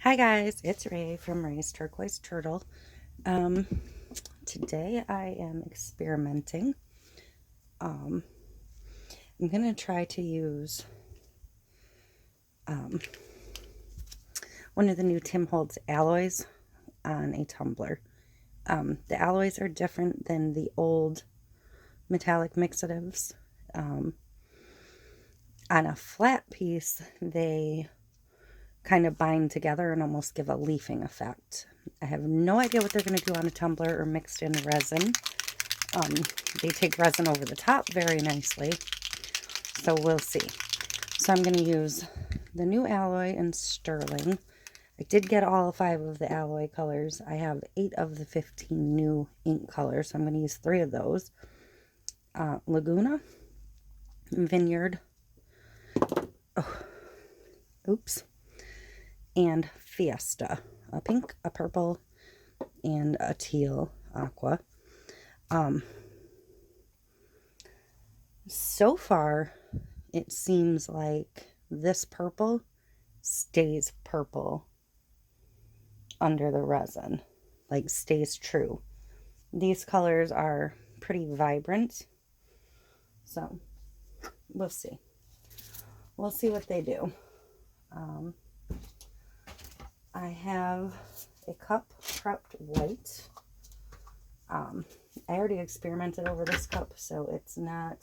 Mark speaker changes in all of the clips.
Speaker 1: Hi guys, it's Ray from Ray's Turquoise Turtle. Um, Today I am experimenting. I'm gonna try to use um, one of the new Tim Holtz alloys on a tumbler. The alloys are different than the old metallic mixatives. Um, on a flat piece, they kind of bind together and almost give a leafing effect. I have no idea what they're going to do on a tumbler or mixed in resin. Um, they take resin over the top very nicely, so we'll see. So I'm going to use the new alloy in sterling. I did get all 5 of the alloy colors. I have 8 of the 15 new ink colors, so I'm going to use 3 of those. Laguna, Vineyard, oops, and Fiesta. A pink, a purple, and a teal aqua. So far, it seems like this purple stays purple under the resin, like stays true. These colors are pretty vibrant, so we'll see. We'll see what they do. I have a cup prepped white. I already experimented over this cup, so it's not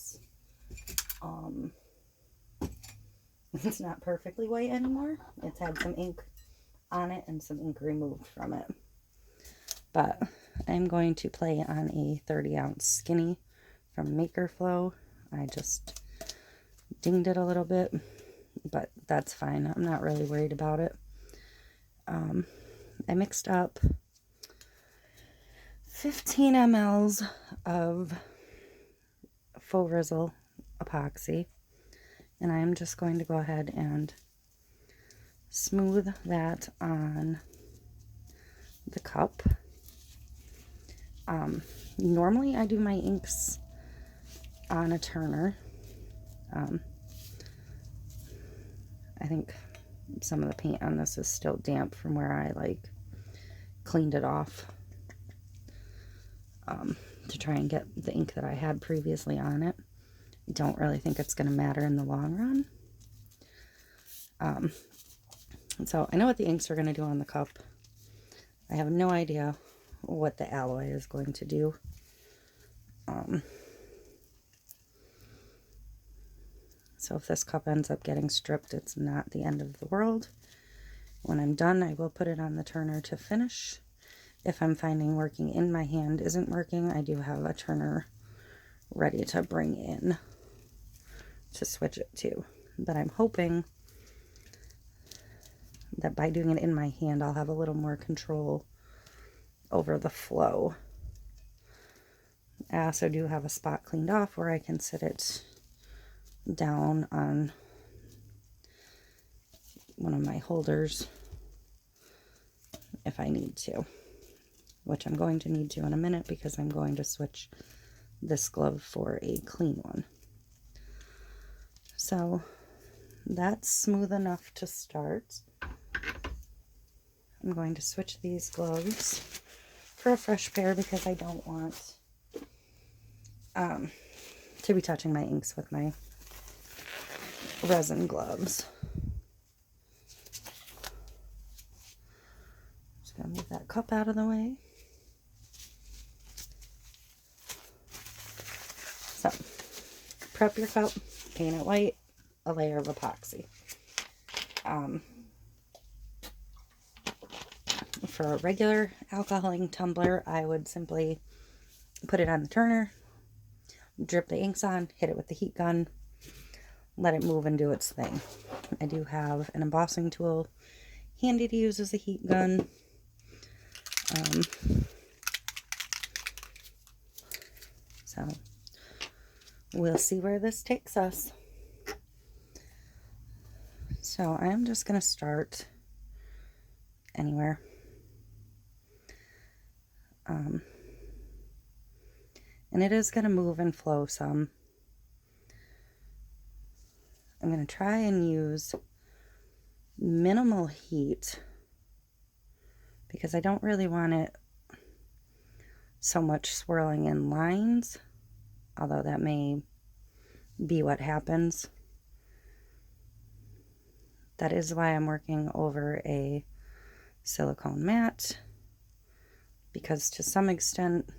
Speaker 1: perfectly white anymore. It's had some ink on it and some ink removed from it. But I'm going to play on a 30-ounce skinny from Maker Flow. I just dinged it a little bit, but that's fine. I'm not really worried about it. I mixed up 15 mLs of Faux Rizzle epoxy, and I'm just going to go ahead and smooth that on the cup. Normally I do my inks on a turner. I think some of the paint on this is still damp from where I cleaned it off to try and get the ink that I had previously on it. I don't really think it's going to matter in the long run. So I know what the inks are going to do on the cup. I have no idea what the alloy is going to do. So if this cup ends up getting stripped, it's not the end of the world. When I'm done, I will put it on the turner to finish. If I'm finding working in my hand isn't working, I do have a turner ready to bring in to switch it to. But I'm hoping that by doing it in my hand, I'll have a little more control over the flow. I also do have a spot cleaned off where I can sit it down on one of my holders if I need to, which I'm going to need to in a minute because I'm going to switch this glove for a clean one. So that's smooth enough to start. I'm going to switch these gloves for a fresh pair because I don't want to be touching my inks with my resin gloves. Just gonna move that cup out of the way. So, prep your cup, paint it white, a layer of epoxy. For a regular alcohol ink tumbler, I would simply put it on the turner, drip the inks on, hit it with the heat gun, let it move and do its thing. I do have an embossing tool handy to use as a heat gun. So we'll see where this takes us. So I'm just going to start anywhere. And it is going to move and flow some. I'm going to try and use minimal heat because I don't really want it so much swirling in lines, although that may be what happens. That is why I'm working over a silicone mat, because to some extent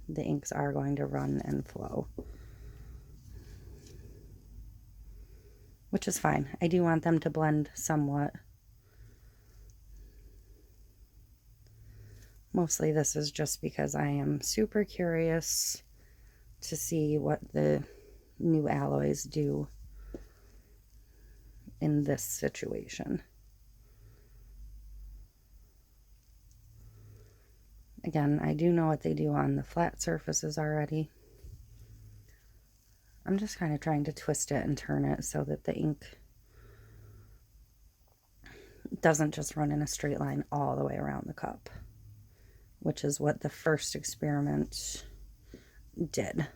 Speaker 1: the inks are going to run and flow, which is fine. I do want them to blend somewhat. Mostly this is just because I am super curious to see what the new alloys do in this situation. Again, I do know what they do on the flat surfaces already. I'm just kind of trying to twist it and turn it so that the ink doesn't just run in a straight line all the way around the cup, which is what the first experiment did.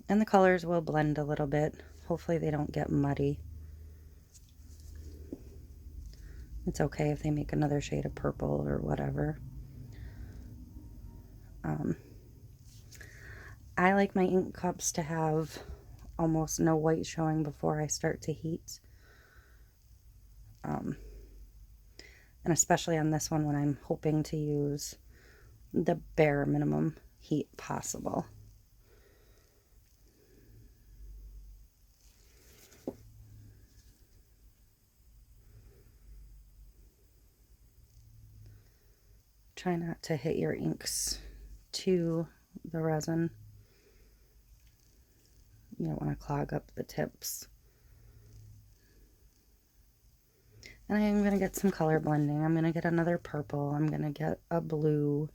Speaker 1: And the colors will blend a little bit. Hopefully they don't get muddy. It's okay if they make another shade of purple or whatever. I like my ink cups to have almost no white showing before I start to heat. And especially on this one when I'm hoping to use the bare minimum heat possible. Try not to hit your inks to the resin. You don't want to clog up the tips. And I am going to get some color blending. I'm going to get another purple. I'm going to get a blue.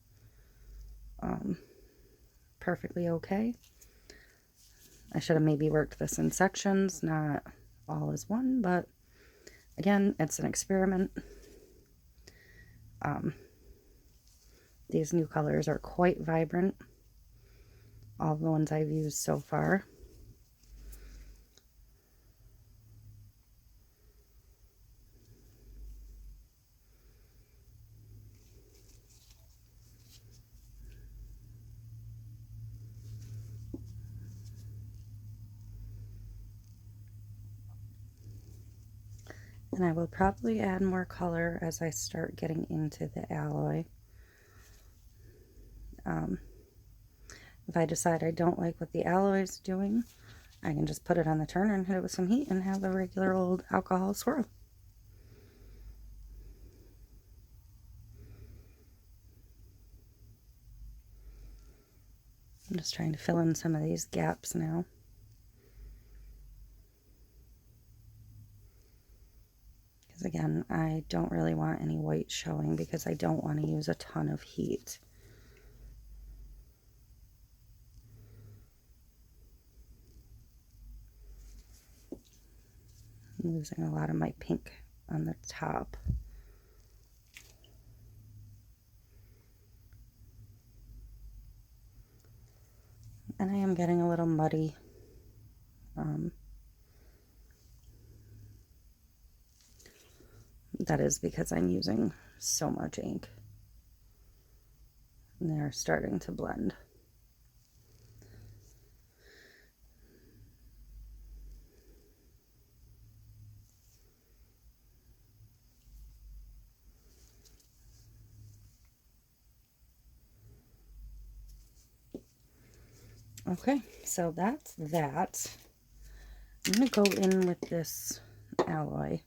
Speaker 1: Perfectly okay. I should have maybe worked this in sections, not all as one, but again, it's an experiment. These new colors are quite vibrant. All the ones I've used so far. And I will probably add more color as I start getting into the alloy. If I decide I don't like what the alloy is doing, I can just put it on the turner and hit it with some heat and have a regular old alcohol swirl. I'm just trying to fill in some of these gaps now. Because again, I don't really want any white showing because I don't want to use a ton of heat. I'm losing a lot of my pink on the top. And I am getting a little muddy. That is because I'm using so much ink. And they're starting to blend. Okay, so that's that. I'm going to go in with this alloy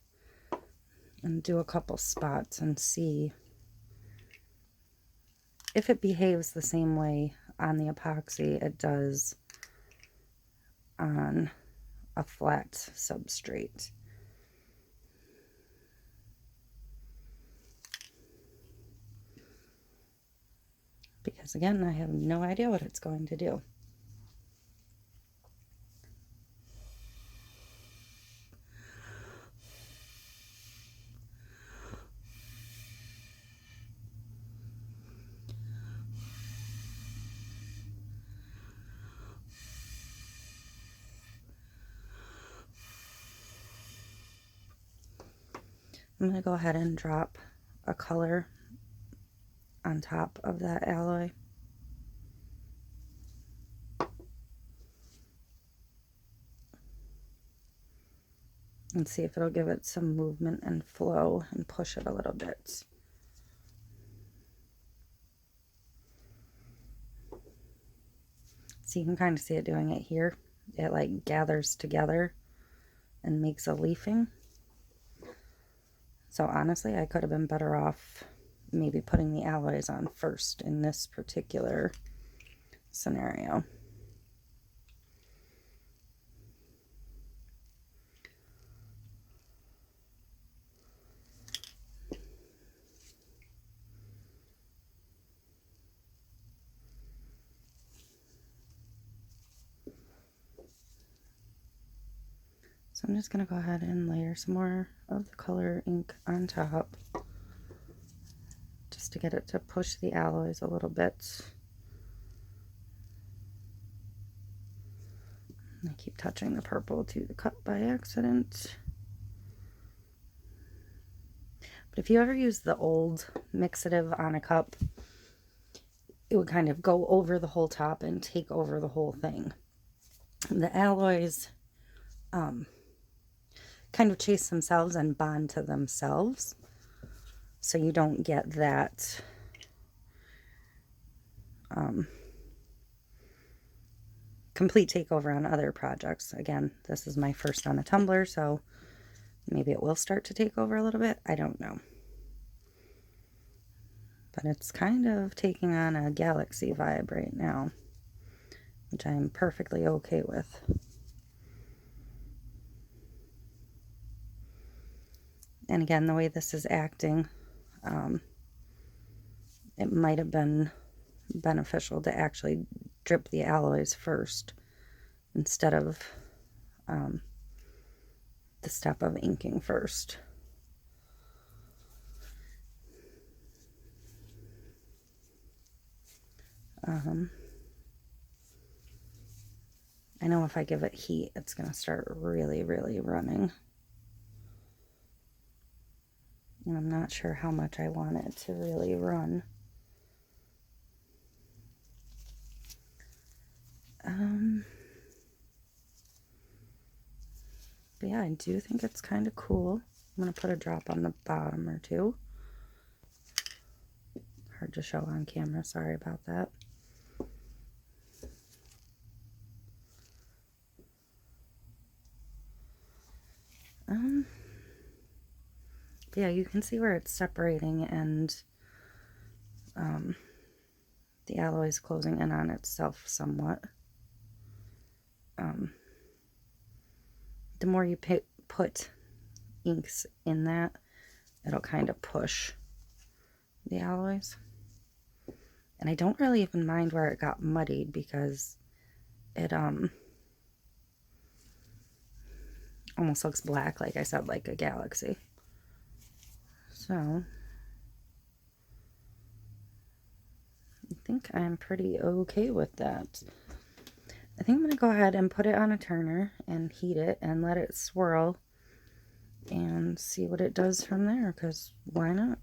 Speaker 1: and do a couple spots and see if it behaves the same way on the epoxy it does on a flat substrate. Because again, I have no idea what it's going to do. I'm going to go ahead and drop a color on top of that alloy. And see if it'll give it some movement and flow and push it a little bit. So you can kind of see it doing it here. It like gathers together and makes a leafing. So honestly, I could have been better off maybe putting the alloys on first in this particular scenario. So I'm just going to go ahead and layer some more of the color ink on top just to get it to push the alloys a little bit. And I keep touching the purple to the cup by accident. But if you ever use the old mixative on a cup, it would kind of go over the whole top and take over the whole thing. The alloys kind of chase themselves and bond to themselves, so you don't get that complete takeover on other projects. Again, this is my first on a tumbler, so maybe it will start to take over a little bit. I don't know. But it's kind of taking on a galaxy vibe right now, which I am perfectly okay with. And again, the way this is acting, it might have been beneficial to actually drip the alloys first instead of the step of inking first. I know if I give it heat, it's going to start really, really running. And I'm not sure how much I want it to really run. But yeah, I do think it's kind of cool. I'm going to put a drop on the bottom or two. Hard to show on camera, sorry about that. Yeah, you can see where it's separating and the alloy is closing in on itself somewhat. The more you put inks in that, it'll kind of push the alloys. And I don't really even mind where it got muddied because it almost looks black, like I said, like a galaxy. So I think I'm pretty okay with that. I think I'm going to go ahead and put it on a turner and heat it and let it swirl and see what it does from there, because why not?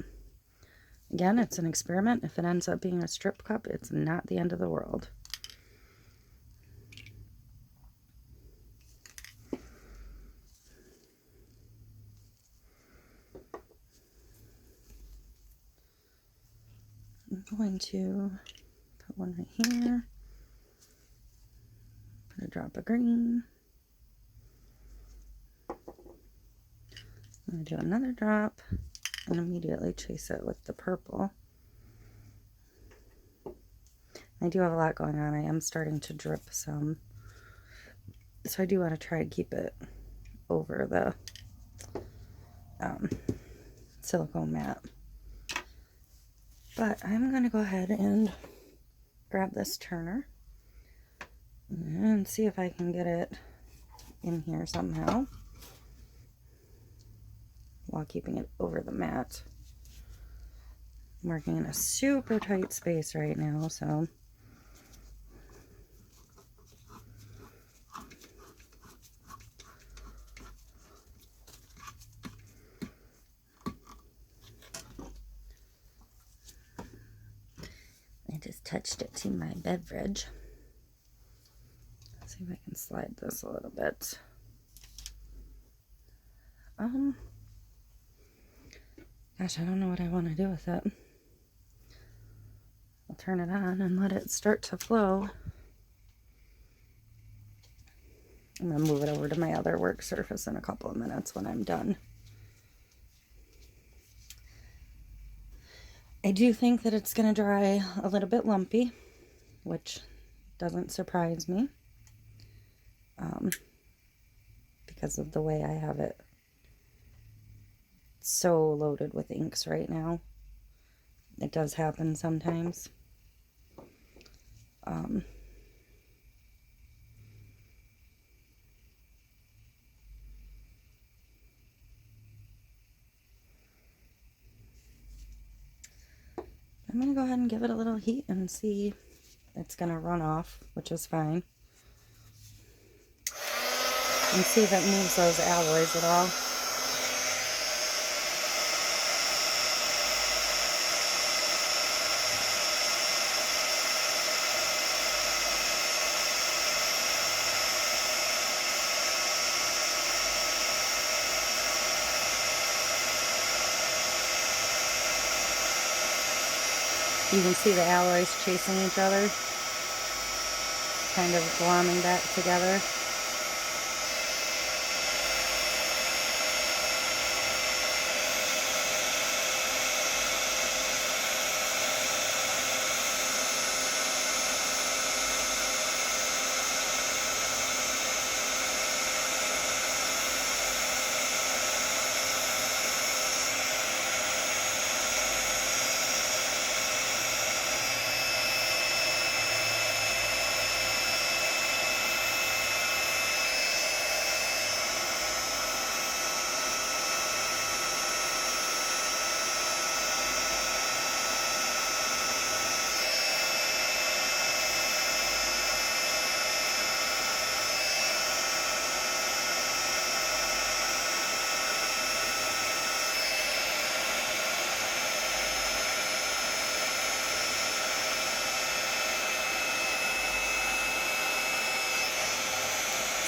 Speaker 1: Again, it's an experiment. If it ends up being a strip cup, it's not the end of the world. I'm going to put one right here, put a drop of green. I'm going to do another drop and immediately chase it with the purple. I do have a lot going on. I am starting to drip some, so I do want to try and keep it over the silicone mat. But I'm going to go ahead and grab this turner and see if I can get it in here somehow while keeping it over the mat. I'm working in a super tight space right now, so attached it to my beverage. Let's see if I can slide this a little bit. Gosh, I don't know what I want to do with it. I'll turn it on and let it start to flow. I'm going to move it over to my other work surface in a couple of minutes when I'm done. I do think that it's going to dry a little bit lumpy, which doesn't surprise me because of the way I have it so loaded with inks right now. It does happen sometimes. I'm going to go ahead and give it a little heat and see. It's going to run off, which is fine. And see if it moves those alloys at all. You can see the alloys chasing each other, kind of glomming back together.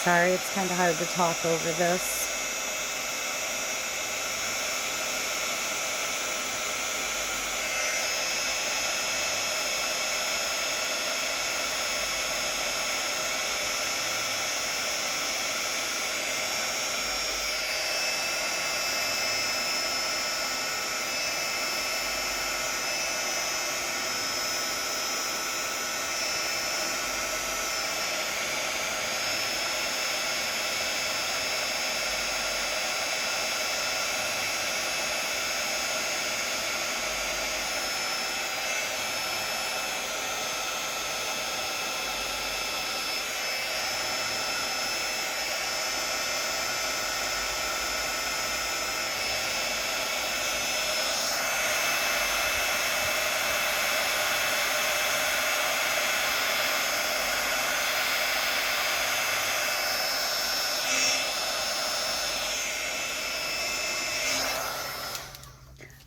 Speaker 1: Sorry, it's kind of hard to talk over this.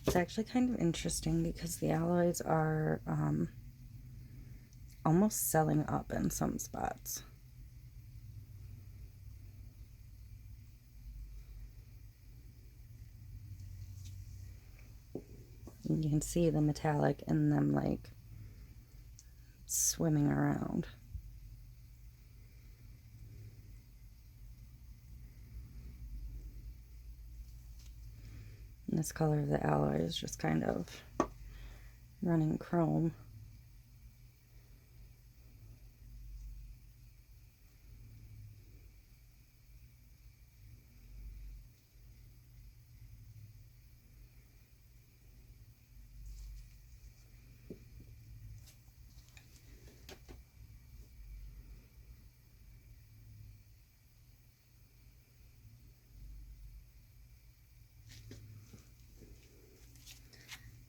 Speaker 1: It's actually kind of interesting because the alloys are almost selling up in some spots. You can see the metallic in them like swimming around. And this color of the alloy is just kind of running chrome.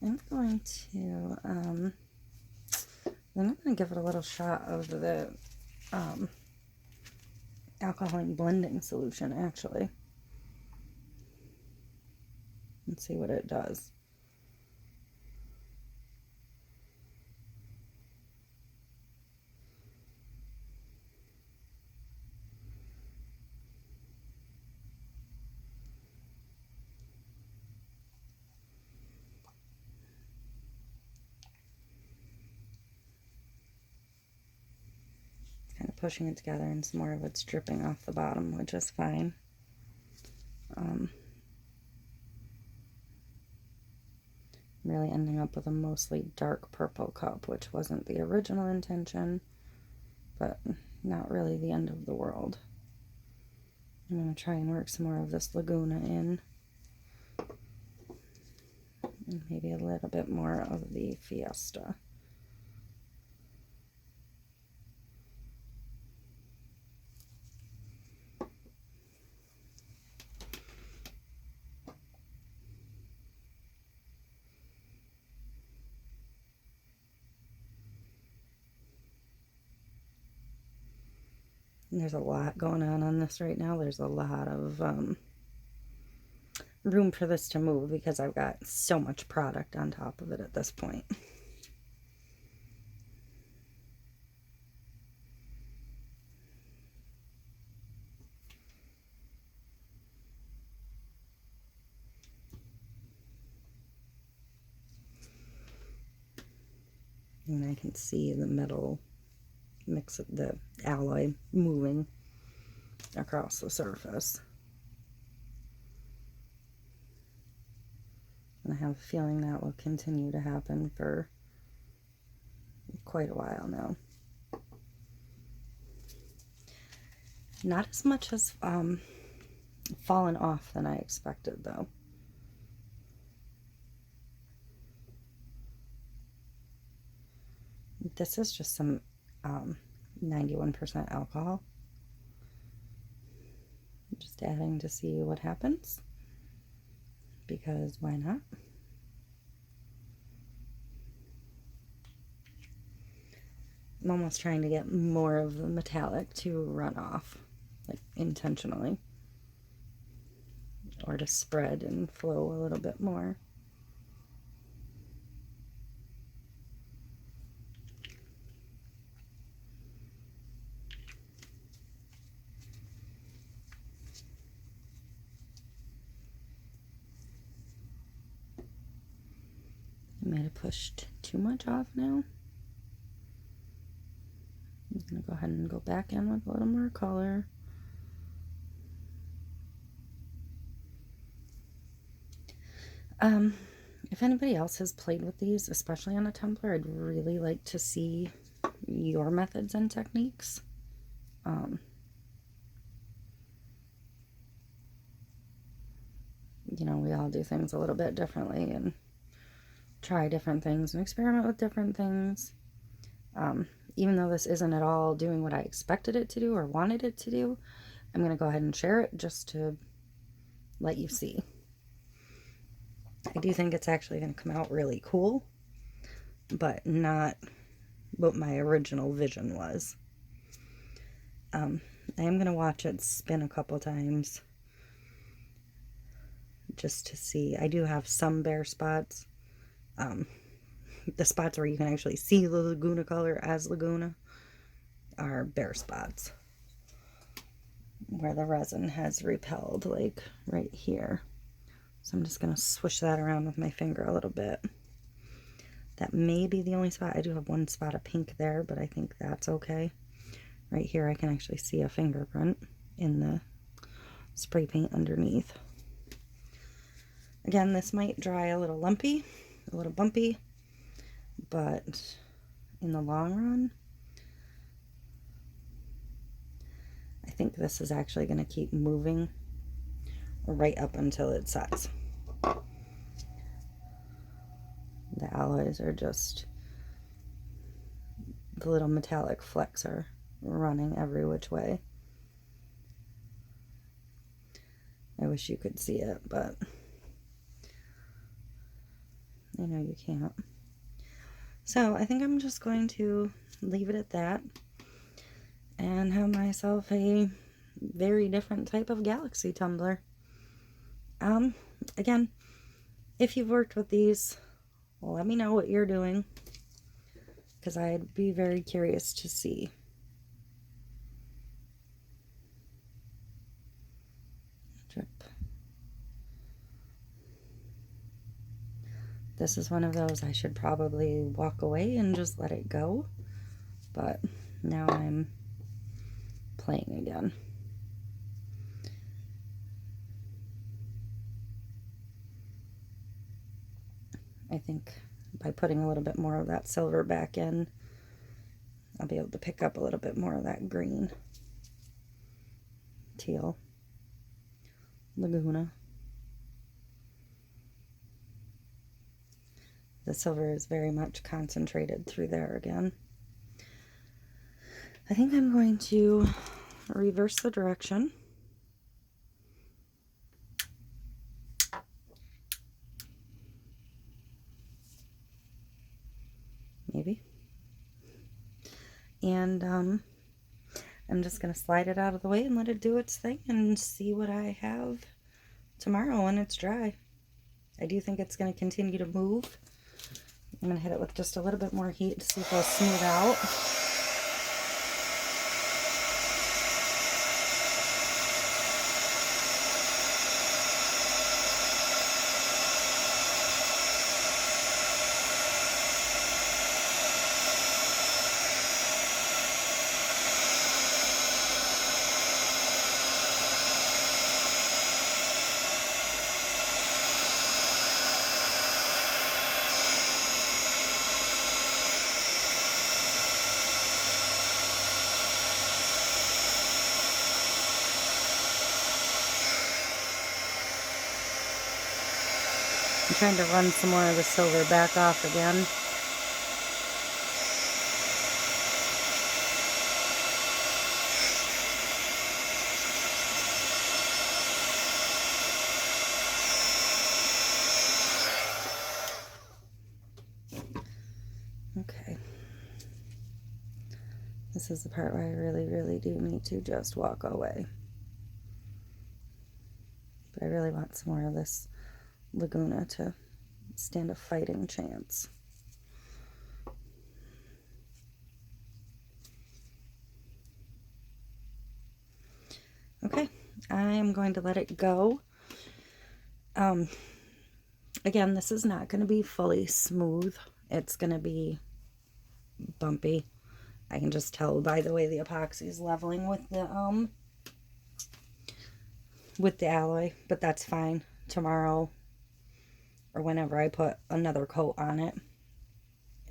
Speaker 1: I'm going to give it a little shot of the alcoholic blending solution, actually, and see what it does. pushing it together and some more of it's dripping off the bottom, which is fine. Really ending up with a mostly dark purple cup, which wasn't the original intention, but not really the end of the world. I'm going to try and work some more of this Laguna in. And maybe a little bit more of the Fiesta. And there's a lot going on this right now. There's a lot of room for this to move because I've got so much product on top of it at this point. And I can see the metal mix of the alloy moving across the surface. And I have a feeling that will continue to happen for quite a while now. Not as much as fallen off than I expected, though. This is just some 91% alcohol. Just adding to see what happens, because why not? I'm almost trying to get more of the metallic to run off, like intentionally, or to spread and flow a little bit more. I might have pushed too much off now. I'm going to go ahead and go back in with a little more color. If anybody else has played with these, especially on a tumbler, I'd really like to see your methods and techniques. You know, we all do things a little bit differently and try different things and experiment with different things. Even though this isn't at all doing what I expected it to do or wanted it to do, I'm going to go ahead and share it just to let you see. I do think it's actually going to come out really cool, but not what my original vision was. I am going to watch it spin a couple times just to see. I do have some bare spots. The spots where you can actually see the Laguna color as Laguna are bare spots where the resin has repelled, like right here. So I'm just going to swish that around with my finger a little bit. That may be the only spot. I do have one spot of pink there, but I think that's okay. Right here I can actually see a fingerprint in the spray paint underneath. Again, this might dry a little lumpy, a little bumpy, but in the long run, I think this is actually going to keep moving right up until it sets. The alloys are just, the little metallic flecks are running every which way. I wish you could see it, but I know you can't. So I think I'm just going to leave it at that and have myself a very different type of galaxy tumbler. Again, if you've worked with these, let me know what you're doing, because I'd be very curious to see. Drip. This is one of those I should probably walk away and just let it go, but now I'm playing again. I think by putting a little bit more of that silver back in, I'll be able to pick up a little bit more of that green, teal, Laguna. The silver is very much concentrated through there again. I think I'm going to reverse the direction. Maybe. And I'm just going to slide it out of the way and let it do its thing and see what I have tomorrow when it's dry. I do think it's going to continue to move. I'm going to hit it with just a little bit more heat to see if it'll smooth out. I'm trying to run some more of the silver back off again. Okay. This is the part where I really do need to just walk away. But I really want some more of this Laguna to stand a fighting chance. Okay, I'm going to let it go. Again, this is not going to be fully smooth. It's going to be bumpy. I can just tell by the way the epoxy is leveling with the alloy, but that's fine. Tomorrow or whenever I put another coat on it,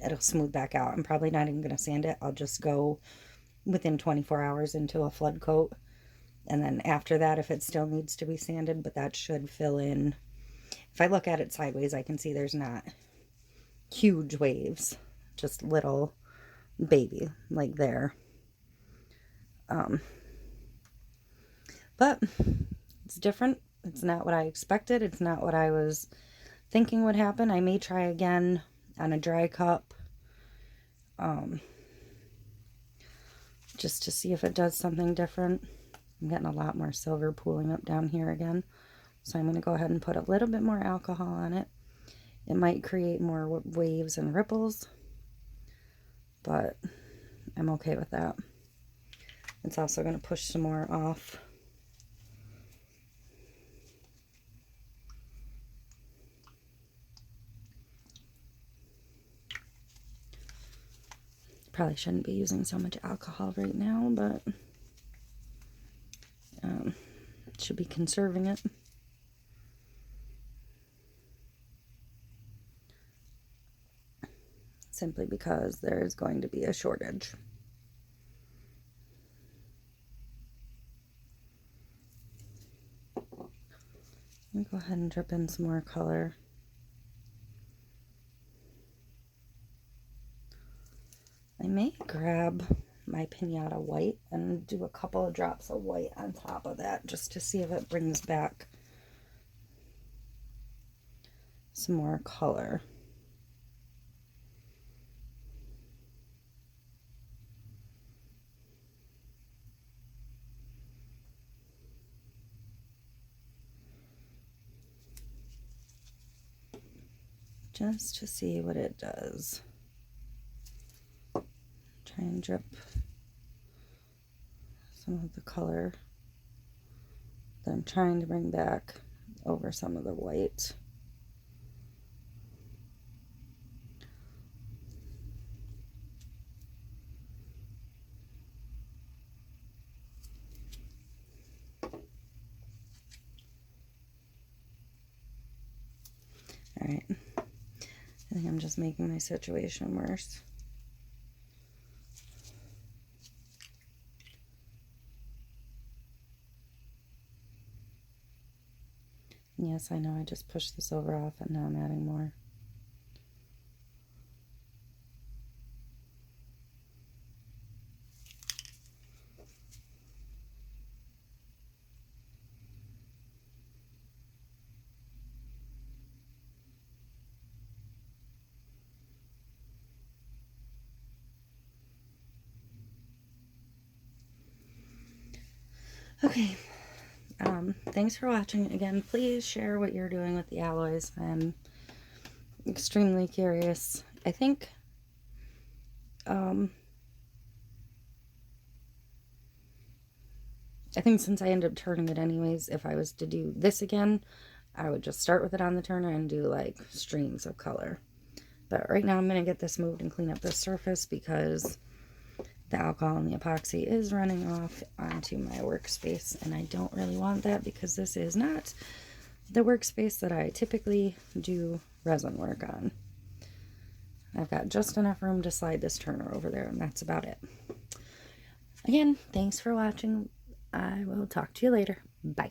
Speaker 1: it'll smooth back out. I'm probably not even going to sand it. I'll just go within 24 hours into a flood coat. And then after that, if it still needs to be sanded, but that should fill in. If I look at it sideways, I can see there's not huge waves, just little baby like there. But it's different. It's not what I expected. It's not what I was thinking would happen. I may try again on a dry cup, just to see if it does something different. I'm getting a lot more silver pooling up down here again, so I'm going to go ahead and put a little bit more alcohol on it. It might create more waves and ripples, but I'm okay with that. It's also going to push some more off. Probably shouldn't be using so much alcohol right now, but should be conserving it. Simply because there is going to be a shortage. Let me go ahead and drip in some more color. I may grab my pinata white and do a couple of drops of white on top of that just to see if it brings back some more color. Just to see what it does. Try and drip some of the color that I'm trying to bring back over some of the white. Alright. I think I'm just making my situation worse. Yes, I know, I just pushed this over off and now I'm adding more. Okay, thanks for watching. Again, please share what you're doing with the alloys. I'm extremely curious. I think since I ended up turning it anyways, if I was to do this again, I would just start with it on the turner and do like streams of color. But right now I'm going to get this moved and clean up this surface because the alcohol and the epoxy is running off onto my workspace, and I don't really want that because this is not the workspace that I typically do resin work on. I've got just enough room to slide this turner over there, and that's about it. Again, thanks for watching. I will talk to you later. Bye.